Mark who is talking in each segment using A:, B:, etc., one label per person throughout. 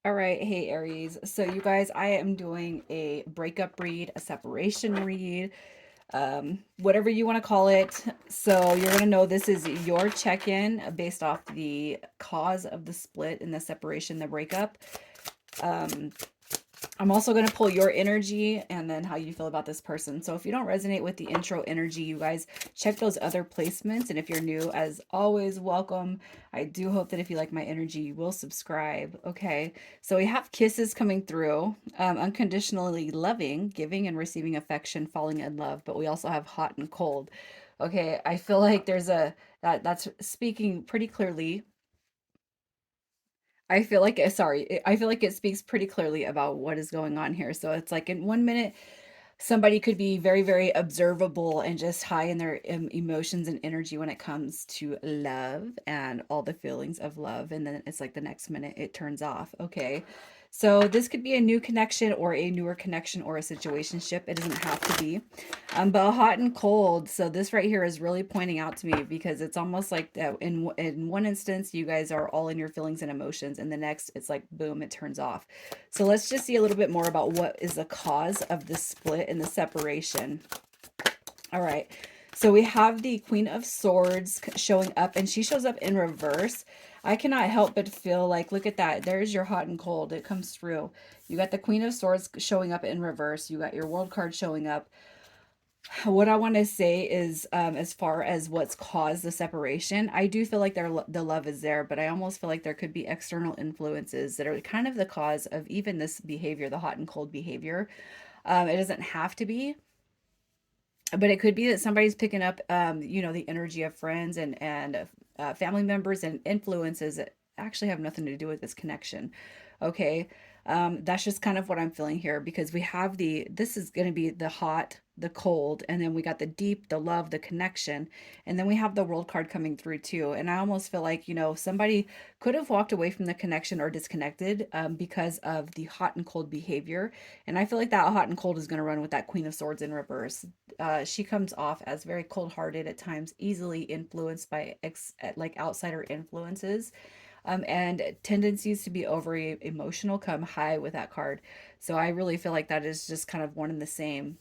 A: All right, hey Aries. So you guys, I am doing a breakup read, a separation read, whatever you want to call it. So you're gonna know this is your check-in based off the cause of the split and the separation, the breakup. Um, I'm also going to pull your energy and then how you feel about this person. So if you don't resonate with the intro energy, you guys check those other placements. And if you're new, as always, welcome. I do hope that if you like my energy, you will subscribe. Okay. So we have kisses coming through, unconditionally loving, giving and receiving affection, falling in love. But we also have hot and cold. Okay. I feel like there's that's speaking pretty clearly. I feel like I feel like it speaks pretty clearly about what is going on here. So it's like in 1 minute, somebody could be very, very observable and just high in their emotions and energy when it comes to love and all the feelings of love. And then it's like the next minute it turns off. Okay. So this could be a new connection or a newer connection or a situationship. It doesn't have to be. But hot and cold. So this right here is really pointing out to me because it's almost like that in one instance you guys are all in your feelings and emotions, and the next it's like boom, it turns off. So let's just see a little bit more about what is the cause of the split and the separation. All right. So we have the Queen of Swords showing up, and she shows up in reverse. I cannot help but feel like, look at that. There's your hot and cold. It comes through. You got the Queen of Swords showing up in reverse. You got your World card showing up. What I want to say is, as far as what's caused the separation, I do feel like the love is there, but I almost feel like there could be external influences that are kind of the cause of even this behavior, the hot and cold behavior. It doesn't have to be, but it could be that somebody's picking up, the energy of friends and family members and influences that actually have nothing to do with this connection. Okay. That's just kind of what I'm feeling here because we have this is going to be the hot, the cold, and then we got the deep, the love, the connection, and then we have the world card coming through too. And I almost feel like, somebody could have walked away from the connection or disconnected because of the hot and cold behavior. And I feel like that hot and cold is going to run with that Queen of Swords in reverse. She comes off as very cold-hearted at times, easily influenced by like outsider influences, and tendencies to be over emotional come high with that card. So I really feel like that is just kind of one and the same.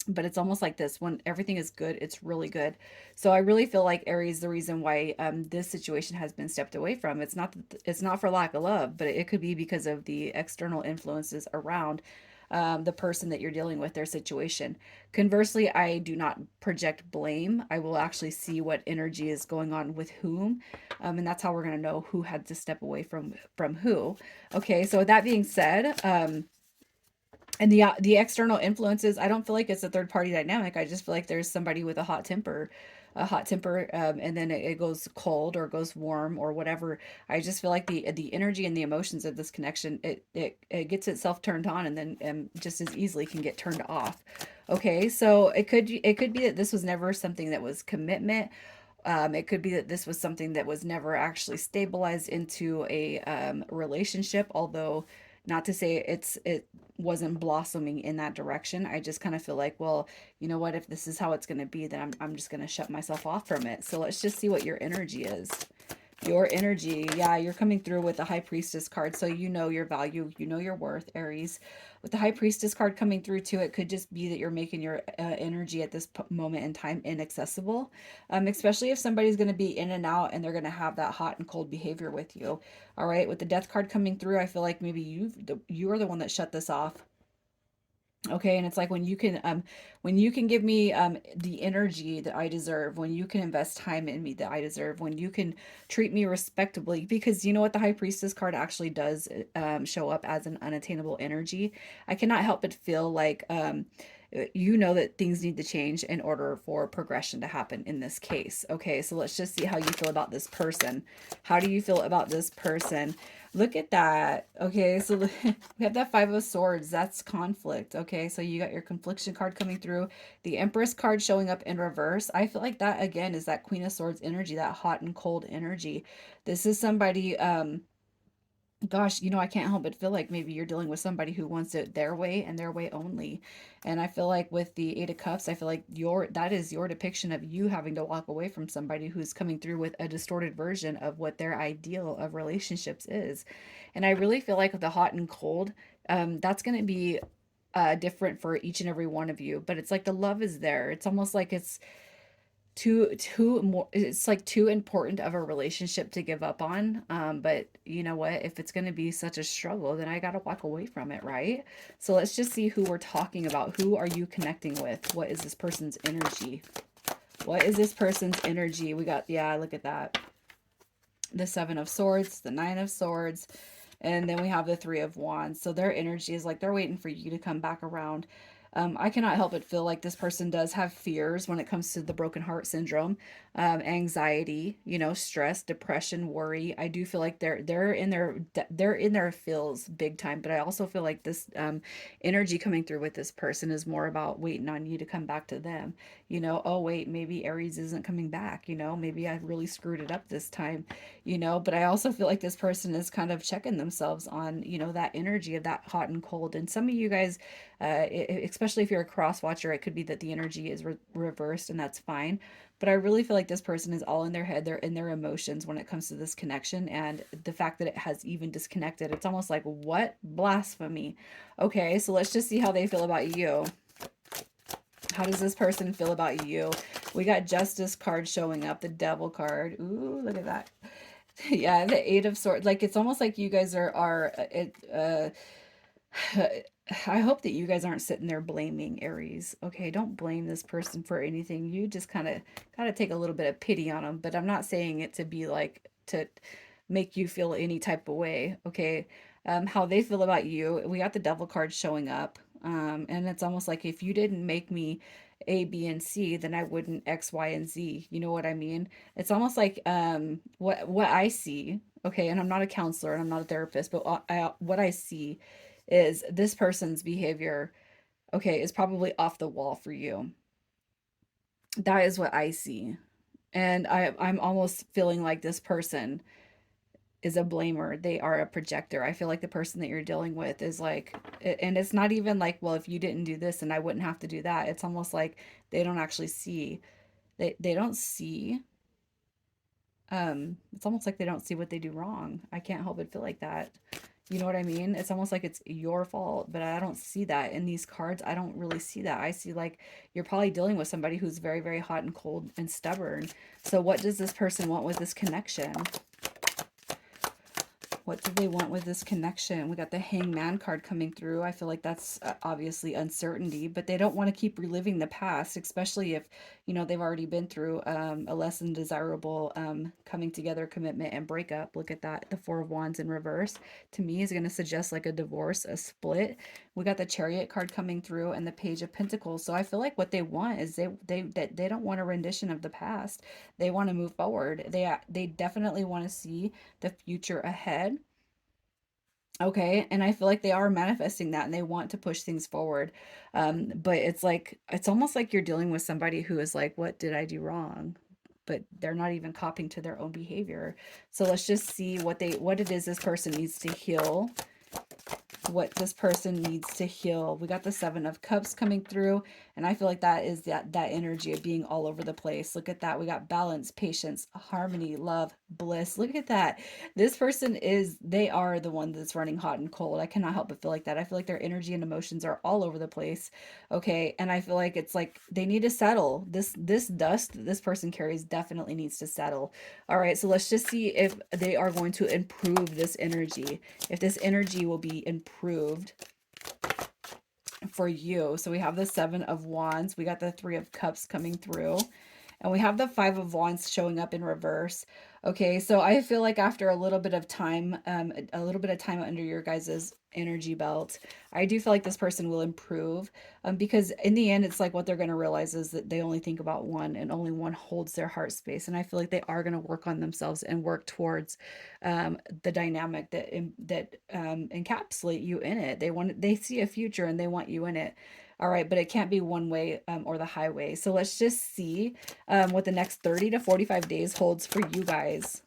A: But it's almost like this: when everything is good, it's really good. So I really feel like Aries, the reason why this situation has been stepped away from, it's not for lack of love, but it could be because of the external influences around the person that you're dealing with, their situation. Conversely, I do not project blame. I will actually see what energy is going on with whom, and that's how we're going to know who had to step away from who. Okay, so with that being said, and the external influences, I don't feel like it's a third party dynamic. I just feel like there's somebody with a hot temper, and then it goes cold or goes warm or whatever. I just feel like the energy and the emotions of this connection, it gets itself turned on and then just as easily can get turned off. Okay, so it could be that this was never something that was commitment. It could be that this was something that was never actually stabilized into a relationship, although not to say it wasn't blossoming in that direction. I just kind of feel like, well, you know what, if this is how it's going to be, then I'm just going to shut myself off from it. So let's just see what your energy is. Your energy, yeah, you're coming through with the High Priestess card, so you know your value, you know your worth, Aries. With the High Priestess card coming through too, it could just be that you're making your energy at this moment in time inaccessible, especially if somebody's going to be in and out and they're going to have that hot and cold behavior with you. All right, with the Death card coming through, I feel like maybe you are the one that shut this off. Okay, and it's like when you can give me the energy that I deserve, when you can invest time in me that I deserve, when you can treat me respectably, because you know what the High Priestess card actually does show up as an unattainable energy. I cannot help but feel like you know that things need to change in order for progression to happen in this case. Okay, so let's just see how you feel about this person. How do you feel about this person? Look at that. Okay, so we have that Five of Swords. That's conflict. Okay, so you got your confliction card coming through. The Empress card showing up in reverse. I feel like that, again, is that Queen of Swords energy, that hot and cold energy. This is somebody, Gosh, I can't help but feel like maybe you're dealing with somebody who wants it their way and their way only. And I feel like with the Eight of Cups, I feel like that is your depiction of you having to walk away from somebody who's coming through with a distorted version of what their ideal of relationships is. And I really feel like with the hot and cold, that's going to be different for each and every one of you. But it's like the love is there. It's almost like it's too more, it's like too important of a relationship to give up on. But you know what, if it's going to be such a struggle, then I got to walk away from it, right? So let's just see who we're talking about. Who are you connecting with? What is this person's energy? What is this person's energy? We got, yeah, look at that, the Seven of Swords, the Nine of Swords, and then we have the Three of Wands. So their energy is like they're waiting for you to come back around. I cannot help but feel like this person does have fears when it comes to the broken heart syndrome, anxiety, stress, depression, worry. I do feel like they're in their feels big time. But I also feel like this energy coming through with this person is more about waiting on you to come back to them. Oh wait, maybe Aries isn't coming back. Maybe I really screwed it up this time. But I also feel like this person is kind of checking themselves on that energy of that hot and cold. And some of you guys, especially if you're a cross watcher, it could be that the energy is reversed, and that's fine. But I really feel like this person is all in their head. They're in their emotions when it comes to this connection. And the fact that it has even disconnected, it's almost like, what blasphemy? Okay, so let's just see how they feel about you. How does this person feel about you? We got Justice card showing up, the Devil card. Ooh, look at that. Yeah, the Eight of Swords. Like, it's almost like you guys are it I hope that you guys aren't sitting there blaming Aries. Okay, don't blame this person for anything. You just kind of gotta take a little bit of pity on them. But I'm not saying it to be like to make you feel any type of way. Okay, how they feel about you. We got the Devil card showing up, and it's almost like if you didn't make me A, B, and C, then I wouldn't X, Y, and Z. You know what I mean? It's almost like what I see. Okay, and I'm not a counselor and I'm not a therapist, but what I see is this person's behavior, okay, is probably off the wall for you. That is what I see. And I'm almost feeling like this person is a blamer. They are a projector. I feel like the person that you're dealing with is like, and it's not even like, well, if you didn't do this and I wouldn't have to do that. It's almost like they don't actually see. They don't see. It's almost like they don't see what they do wrong. I can't help but feel like that. You know what I mean? It's almost like it's your fault, but I don't see that in these cards. I don't really see that. I see like you're probably dealing with somebody who's very, very hot and cold and stubborn. So what does this person want with this connection? What do they want with this connection? We got the Hangman card coming through. I feel like that's obviously uncertainty, but they don't want to keep reliving the past, especially if, they've already been through a less than desirable coming together, commitment, and breakup. Look at that. The Four of Wands in reverse to me is going to suggest like a divorce, a split. We got the Chariot card coming through and the Page of Pentacles. So I feel like what they want is they don't want a rendition of the past. They want to move forward. They definitely want to see the future ahead. Okay, and I feel like they are manifesting that and they want to push things forward. But it's like it's almost like you're dealing with somebody who is like, what did I do wrong? But they're not even copying to their own behavior. So let's just see what it is this person needs to heal, what this person needs to heal. We got the Seven of Cups coming through, and I feel like that is that energy of being all over the place. Look at that. We got balance, patience, harmony, love, bliss. Look at that. This person they are the one that's running hot and cold. I cannot help but feel like that. I feel like their energy and emotions are all over the place. Okay, and I feel like it's like they need to settle. This dust that this person carries definitely needs to settle. All right, so let's just see if they are going to improve this energy, if this energy will be improved for you. So we have the Seven of Wands, we got the Three of Cups coming through, and we have the Five of Wands showing up in reverse. Okay, so I feel like after a little bit of time, a little bit of time under your guys's energy belt, I do feel like this person will improve. Because in the end, it's like what they're going to realize is that they only think about one, and only one holds their heart space. And I feel like they are going to work on themselves and work towards the dynamic that encapsulate you in it. They see a future and they want you in it. All right, but it can't be one way or the highway. So let's just see what the next 30 to 45 days holds for you guys.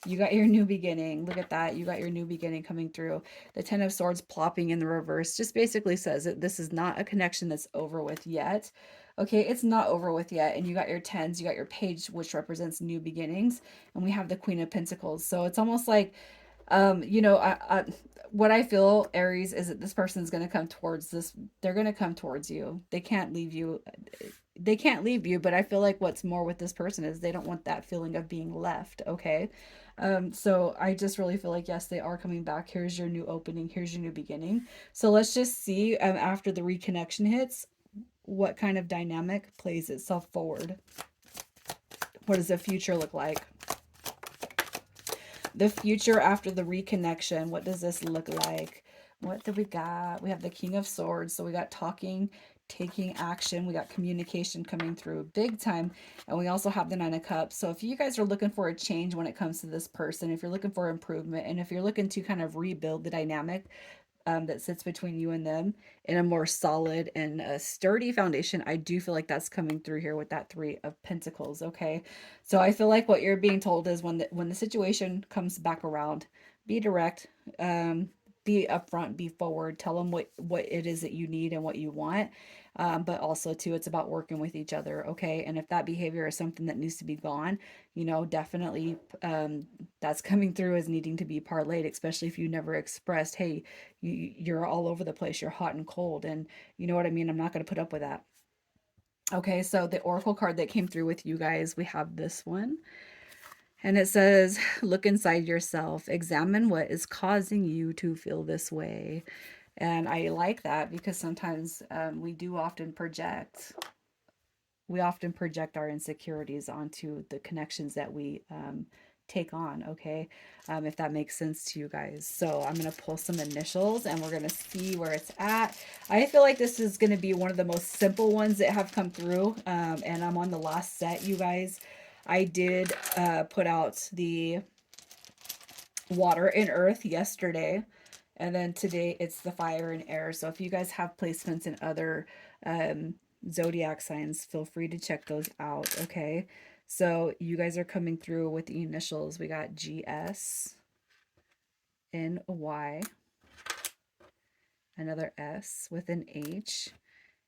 A: You got your new beginning. Look at that. You got your new beginning coming through. The Ten of Swords plopping in the reverse just basically says that this is not a connection that's over with yet. Okay, it's not over with yet. And you got your tens, you got your page, which represents new beginnings. And we have the Queen of Pentacles. So it's almost like you know, what I feel, Aries, is that this person is going to come towards this. They're going to come towards you. They can't leave you. They can't leave you. But I feel like what's more with this person is they don't want that feeling of being left. Okay. So I just really feel like, yes, they are coming back. Here's your new opening. Here's your new beginning. So let's just see after the reconnection hits, what kind of dynamic plays itself forward. What does the future look like? The future after the reconnection. What does this look like? What do we got? We have the King of Swords. So we got talking, taking action. We got communication coming through big time. And we also have the Nine of Cups. So if you guys are looking for a change when it comes to this person, if you're looking for improvement, and if you're looking to kind of rebuild the dynamic, that sits between you and them in a more solid and a sturdy foundation. I do feel like that's coming through here with that Three of Pentacles. Okay, so I feel like what you're being told is when the situation comes back around, be direct, um, be upfront, be forward, tell them what it is that you need and what you want. But also too, it's about working with each other. Okay, and if that behavior is something that needs to be gone, definitely that's coming through as needing to be parlayed, especially if you never expressed, hey, you're all over the place, you're hot and cold, and you know what I mean. I'm not going to put up with that. Okay, so the oracle card that came through with you guys, we have this one, and it says, look inside yourself, examine what is causing you to feel this way. And I like that because sometimes we often project our insecurities onto the connections that we take on. Okay, if that makes sense to you guys. So I'm going to pull some initials and we're going to see where it's at. I feel like this is going to be one of the most simple ones that have come through, and I'm on the last set, you guys. I did put out the water and earth yesterday, and then today it's the fire and air. So if you guys have placements in other um, zodiac signs, feel free to check those out. Okay, so you guys are coming through with the initials. We got GS, NY, another S with an H,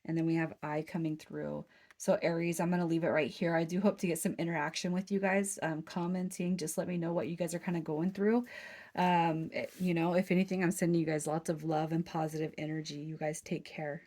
A: and then we have I coming through. So Aries, I'm going to leave it right here. I do hope to get some interaction with you guys, commenting. Just let me know what you guys are kind of going through. If anything, I'm sending you guys lots of love and positive energy. You guys take care.